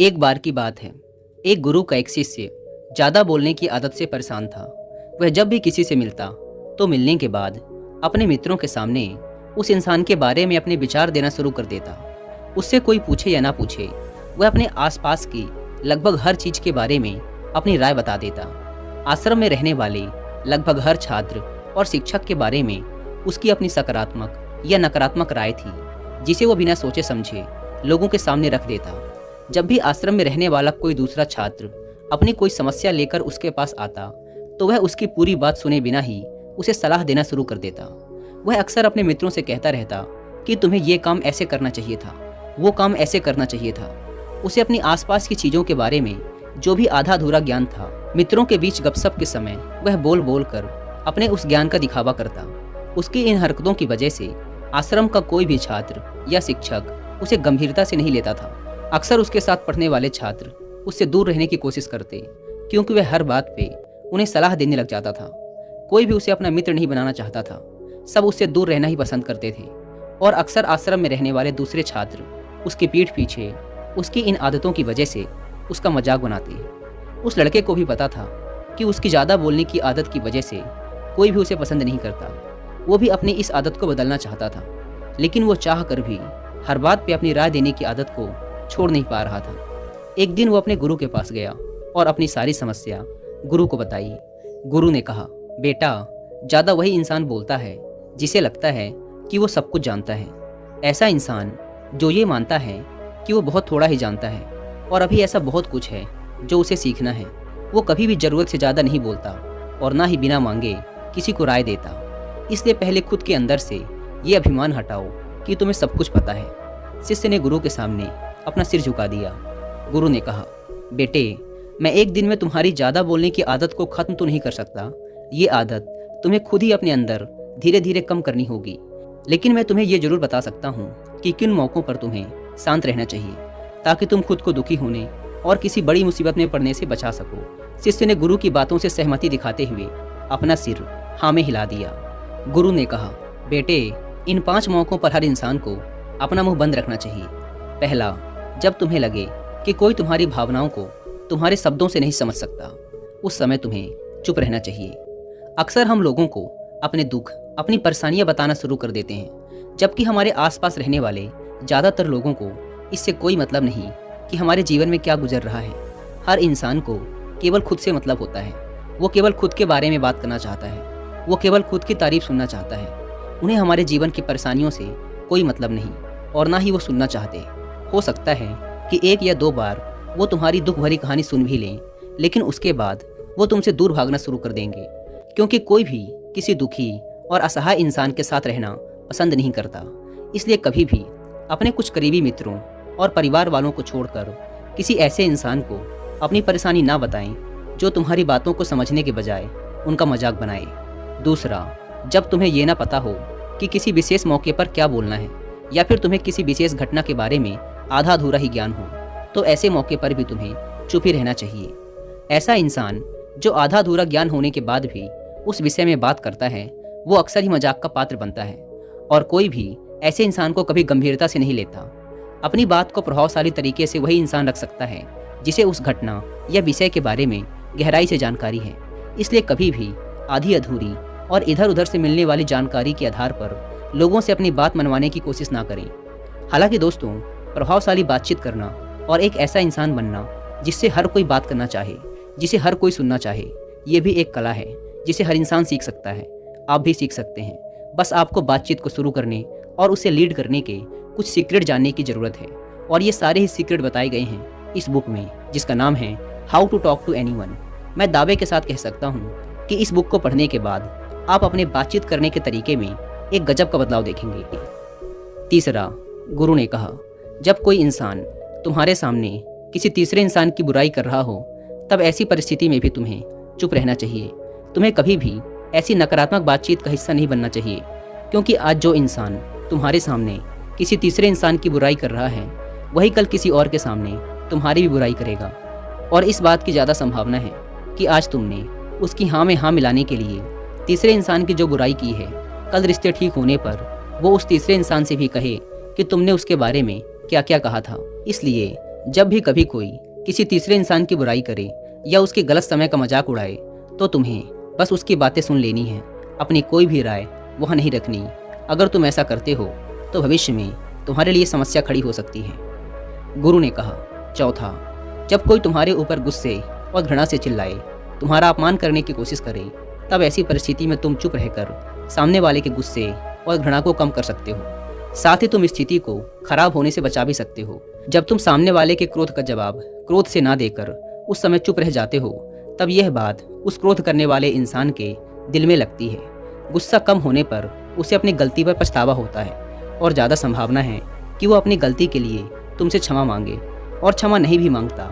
एक बार की बात है। एक गुरु का एक शिष्य ज़्यादा बोलने की आदत से परेशान था। वह जब भी किसी से मिलता तो मिलने के बाद अपने मित्रों के सामने उस इंसान के बारे में अपने विचार देना शुरू कर देता। उससे कोई पूछे या ना पूछे, वह अपने आसपास की लगभग हर चीज़ के बारे में अपनी राय बता देता। आश्रम में रहने वाले लगभग हर छात्र और शिक्षक के बारे में उसकी अपनी सकारात्मक या नकारात्मक राय थी, जिसे वो बिना सोचे समझे लोगों के सामने रख देता। जब भी आश्रम में रहने वाला कोई दूसरा छात्र अपनी कोई समस्या लेकर उसके पास आता तो वह उसकी पूरी बात सुने बिना ही उसे सलाह देना शुरू कर देता। वह अक्सर अपने मित्रों से कहता रहता कि तुम्हें ये काम ऐसे करना चाहिए था, वो काम ऐसे करना चाहिए था। उसे अपनी आसपास की चीज़ों के बारे में जो भी आधा अधूरा ज्ञान था, मित्रों के बीच गपशप के समय वह बोल बोल कर अपने उस ज्ञान का दिखावा करता। उसकी इन हरकतों की वजह से आश्रम का कोई भी छात्र या शिक्षक उसे गंभीरता से नहीं लेता था। अक्सर उसके साथ पढ़ने वाले छात्र उससे दूर रहने की कोशिश करते, क्योंकि वह हर बात पे उन्हें सलाह देने लग जाता था। कोई भी उसे अपना मित्र नहीं बनाना चाहता था, सब उससे दूर रहना ही पसंद करते थे। और अक्सर आश्रम में रहने वाले दूसरे छात्र उसकी पीठ पीछे उसकी इन आदतों की वजह से उसका मजाक बनाते। उस लड़के को भी पता था कि उसकी ज़्यादा बोलने की आदत की वजह से कोई भी उसे पसंद नहीं करता। वो भी अपनी इस आदत को बदलना चाहता था, लेकिन वो चाह कर भी हर बात पे अपनी राय देने की आदत को छोड़ नहीं पा रहा था। एक दिन वो अपने गुरु के पास गया और अपनी सारी समस्या गुरु को बताई। गुरु ने कहा, बेटा, ज़्यादा वही इंसान बोलता है जिसे लगता है कि वो सब कुछ जानता है। ऐसा इंसान जो ये मानता है कि वो बहुत थोड़ा ही जानता है और अभी ऐसा बहुत कुछ है जो उसे सीखना है। वो कभी भी ज़रूरत से ज़्यादा नहीं बोलता और ना ही बिना मांगे किसी को राय देता। इसलिए पहले खुद के अंदर से ये अभिमान हटाओ कि तुम्हें सब कुछ पता है। शिष्य ने गुरु के सामने अपना सिर झुका दिया। गुरु ने कहा, बेटे, मैं एक दिन में तुम्हारी ज़्यादा बोलने की आदत को ख़त्म तो नहीं कर सकता। ये आदत तुम्हें खुद ही अपने अंदर धीरे धीरे कम करनी होगी। लेकिन मैं तुम्हें ये ज़रूर बता सकता हूँ कि किन मौक़ों पर तुम्हें शांत रहना चाहिए, ताकि तुम खुद को दुखी होने और किसी बड़ी मुसीबत में पड़ने से बचा सको। शिष्य ने गुरु की बातों से सहमति दिखाते हुए अपना सिर हाँ में हिला दिया। गुरु ने कहा, बेटे, इन 5 मौक़ों पर हर इंसान को अपना मुंह बंद रखना चाहिए। पहला, जब तुम्हें लगे कि कोई तुम्हारी भावनाओं को तुम्हारे शब्दों से नहीं समझ सकता, उस समय तुम्हें चुप रहना चाहिए। अक्सर हम लोगों को अपने दुख, अपनी परेशानियां बताना शुरू कर देते हैं, जबकि हमारे आसपास रहने वाले ज़्यादातर लोगों को इससे कोई मतलब नहीं कि हमारे जीवन में क्या गुजर रहा है। हर इंसान को केवल खुद से मतलब होता है। वो केवल खुद के बारे में बात करना चाहता है। वो केवल खुद की तारीफ सुनना चाहता है। उन्हें हमारे जीवन की परेशानियों से कोई मतलब नहीं और ना ही वो सुनना चाहते। हो सकता है कि 1 या 2 बार वो तुम्हारी दुख भरी कहानी सुन भी लें, लेकिन उसके बाद वो तुमसे दूर भागना शुरू कर देंगे, क्योंकि कोई भी किसी दुखी और असहाय इंसान के साथ रहना पसंद नहीं करता। इसलिए कभी भी अपने कुछ करीबी मित्रों और परिवार वालों को छोड़कर किसी ऐसे इंसान को अपनी परेशानी ना बताएं जो तुम्हारी बातों को समझने के बजाय उनका मजाक बनाए। दूसरा, जब तुम्हें ये ना पता हो कि किसी विशेष मौके पर क्या बोलना है, या फिर तुम्हें किसी विशेष घटना के बारे में आधा अधूरा ही ज्ञान हो, तो ऐसे मौके पर भी तुम्हें चुप ही रहना चाहिए। ऐसा इंसान जो आधा अधूरा ज्ञान होने के बाद भी उस विषय में बात करता है, वो अक्सर ही मजाक का पात्र बनता है। और कोई भी ऐसे इंसान को कभी गंभीरता से नहीं लेता। अपनी बात को प्रभावशाली तरीके से वही इंसान रख सकता है जिसे उस घटना या विषय के बारे में गहराई से जानकारी है। इसलिए कभी भी आधी अधूरी और इधर उधर से मिलने वाली जानकारी के आधार पर लोगों से अपनी बात मनवाने की कोशिश ना करें। हालांकि दोस्तों, प्रभावशाली बातचीत करना और एक ऐसा इंसान बनना जिससे हर कोई बात करना चाहे, जिसे हर कोई सुनना चाहे, ये भी एक कला है जिसे हर इंसान सीख सकता है। आप भी सीख सकते हैं। बस आपको बातचीत को शुरू करने और उसे लीड करने के कुछ सीक्रेट जानने की ज़रूरत है। और ये सारे ही सीक्रेट बताए गए हैं इस बुक में, जिसका नाम है how to talk to anyone. मैं दावे के साथ कह सकता हूँ कि इस बुक को पढ़ने के बाद आप अपने बातचीत करने के तरीके में एक गजब का बदलाव देखेंगे। तीसरा, गुरु ने कहा, जब कोई इंसान तुम्हारे सामने किसी तीसरे इंसान की बुराई कर रहा हो, तब ऐसी परिस्थिति में भी तुम्हें चुप रहना चाहिए। तुम्हें कभी भी ऐसी नकारात्मक बातचीत का हिस्सा नहीं बनना चाहिए, क्योंकि आज जो इंसान तुम्हारे सामने किसी तीसरे इंसान की बुराई कर रहा है, वही कल किसी और के सामने तुम्हारी भी बुराई करेगा। और इस बात की ज़्यादा संभावना है कि आज तुमने उसकी हाँ में हाँ मिलाने के लिए तीसरे इंसान की जो बुराई की है, कल रिश्ते ठीक होने पर वो उस तीसरे इंसान से भी कहे कि तुमने उसके बारे में क्या क्या कहा था। इसलिए जब भी कभी कोई किसी तीसरे इंसान की बुराई करे या उसके गलत समय का मजाक उड़ाए तो तुम्हें बस उसकी बातें सुन लेनी है, अपनी कोई भी राय वहाँ नहीं रखनी। अगर तुम ऐसा करते हो तो भविष्य में तुम्हारे लिए समस्या खड़ी हो सकती है। गुरु ने कहा, चौथा, जब कोई तुम्हारे ऊपर गुस्से और घृणा से चिल्लाए, तुम्हारा अपमान करने की कोशिश करे, तब ऐसी परिस्थिति में तुम चुप रहकर सामने वाले के गुस्से और घृणा को कम कर सकते हो। साथ ही तुम स्थिति को खराब होने से बचा भी सकते हो। जब तुम सामने वाले के क्रोध का जवाब क्रोध से ना देकर उस समय चुप रह जाते हो, तब यह बात उस क्रोध करने वाले इंसान के दिल में लगती है। गुस्सा कम होने पर उसे अपनी गलती पर पछतावा होता है और ज़्यादा संभावना है कि वो अपनी गलती के लिए तुमसे क्षमा मांगे, और क्षमा नहीं भी मांगता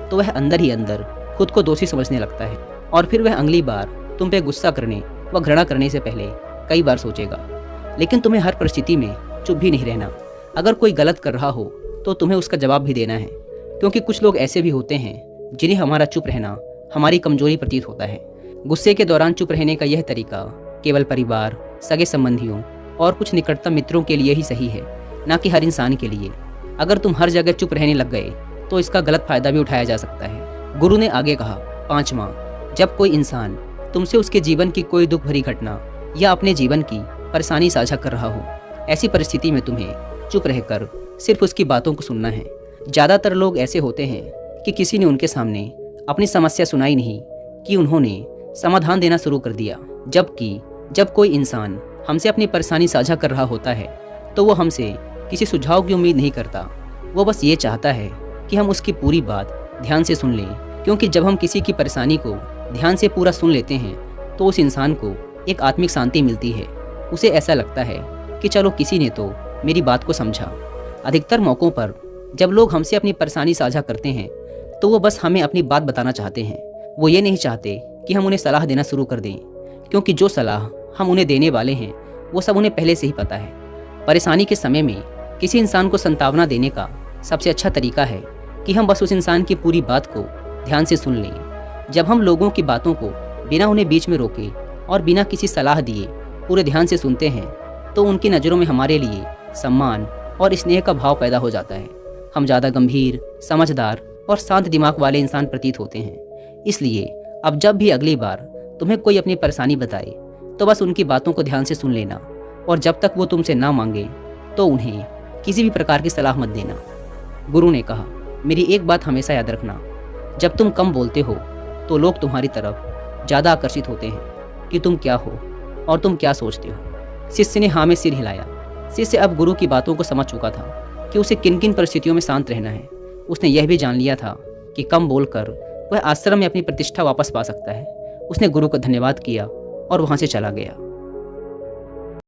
तो वह अंदर ही अंदर खुद को दोषी समझने लगता है और फिर वह अगली बार तुम पे गुस्सा करने व घृणा करने से पहले कई बार सोचेगा। लेकिन तुम्हें हर परिस्थिति में चुप भी नहीं रहना। अगर कोई गलत कर रहा हो तो तुम्हें उसका जवाब भी देना है, क्योंकि कुछ लोग ऐसे भी होते हैं जिन्हें हमारा चुप रहना हमारी कमजोरी प्रतीत होता है। गुस्से के दौरान चुप रहने का यह तरीका केवल परिवार, सगे संबंधियों और कुछ निकटतम मित्रों के लिए ही सही है, न कि हर इंसान के लिए। अगर तुम हर जगह चुप रहने लग गए तो इसका गलत फायदा भी उठाया जा सकता है। गुरु ने आगे कहा, पांचवा, जब कोई इंसान तुमसे उसके जीवन की कोई दुख भरी घटना या अपने जीवन की परेशानी साझा कर रहा हो, ऐसी परिस्थिति में तुम्हें चुप रहकर सिर्फ उसकी बातों को सुनना है। ज़्यादातर लोग ऐसे होते हैं कि किसी ने उनके सामने अपनी समस्या सुनाई नहीं कि उन्होंने समाधान देना शुरू कर दिया। जबकि जब कोई इंसान हमसे अपनी परेशानी साझा कर रहा होता है तो वो हमसे किसी सुझाव की उम्मीद नहीं करता। वो बस ये चाहता है कि हम उसकी पूरी बात ध्यान से सुन लें, क्योंकि जब हम किसी की परेशानी को ध्यान से पूरा सुन लेते हैं तो उस इंसान को एक आत्मिक शांति मिलती है। उसे ऐसा लगता है कि चलो किसी ने तो मेरी बात को समझा। अधिकतर मौक़ों पर जब लोग हमसे अपनी परेशानी साझा करते हैं तो वो बस हमें अपनी बात बताना चाहते हैं। वो ये नहीं चाहते कि हम उन्हें सलाह देना शुरू कर दें, क्योंकि जो सलाह हम उन्हें देने वाले हैं वो सब उन्हें पहले से ही पता है। परेशानी के समय में किसी इंसान को सांत्वना देने का सबसे अच्छा तरीका है कि हम बस उस इंसान की पूरी बात को ध्यान से सुन लें। जब हम लोगों की बातों को बिना उन्हें बीच में रोके और बिना किसी सलाह दिए पूरे ध्यान से सुनते हैं तो उनकी नज़रों में हमारे लिए सम्मान और स्नेह का भाव पैदा हो जाता है। हम ज़्यादा गंभीर, समझदार और शांत दिमाग वाले इंसान प्रतीत होते हैं। इसलिए अब जब भी अगली बार तुम्हें कोई अपनी परेशानी बताए तो बस उनकी बातों को ध्यान से सुन लेना, और जब तक वो तुमसे ना मांगे तो उन्हें किसी भी प्रकार की सलाह मत देना। गुरु ने कहा, मेरी एक बात हमेशा याद रखना, जब तुम कम बोलते हो तो लोग तुम्हारी तरफ ज़्यादा आकर्षित होते हैं कि तुम क्या हो और तुम क्या सोचते हो। शिष्य ने हाँ में सिर हिलाया। शिष्य अब गुरु की बातों को समझ चुका था कि उसे किन किन परिस्थितियों में शांत रहना है। उसने यह भी जान लिया था कि कम बोलकर वह आश्रम में अपनी प्रतिष्ठा वापस पा सकता है। उसने गुरु को धन्यवाद किया और वहाँ से चला गया।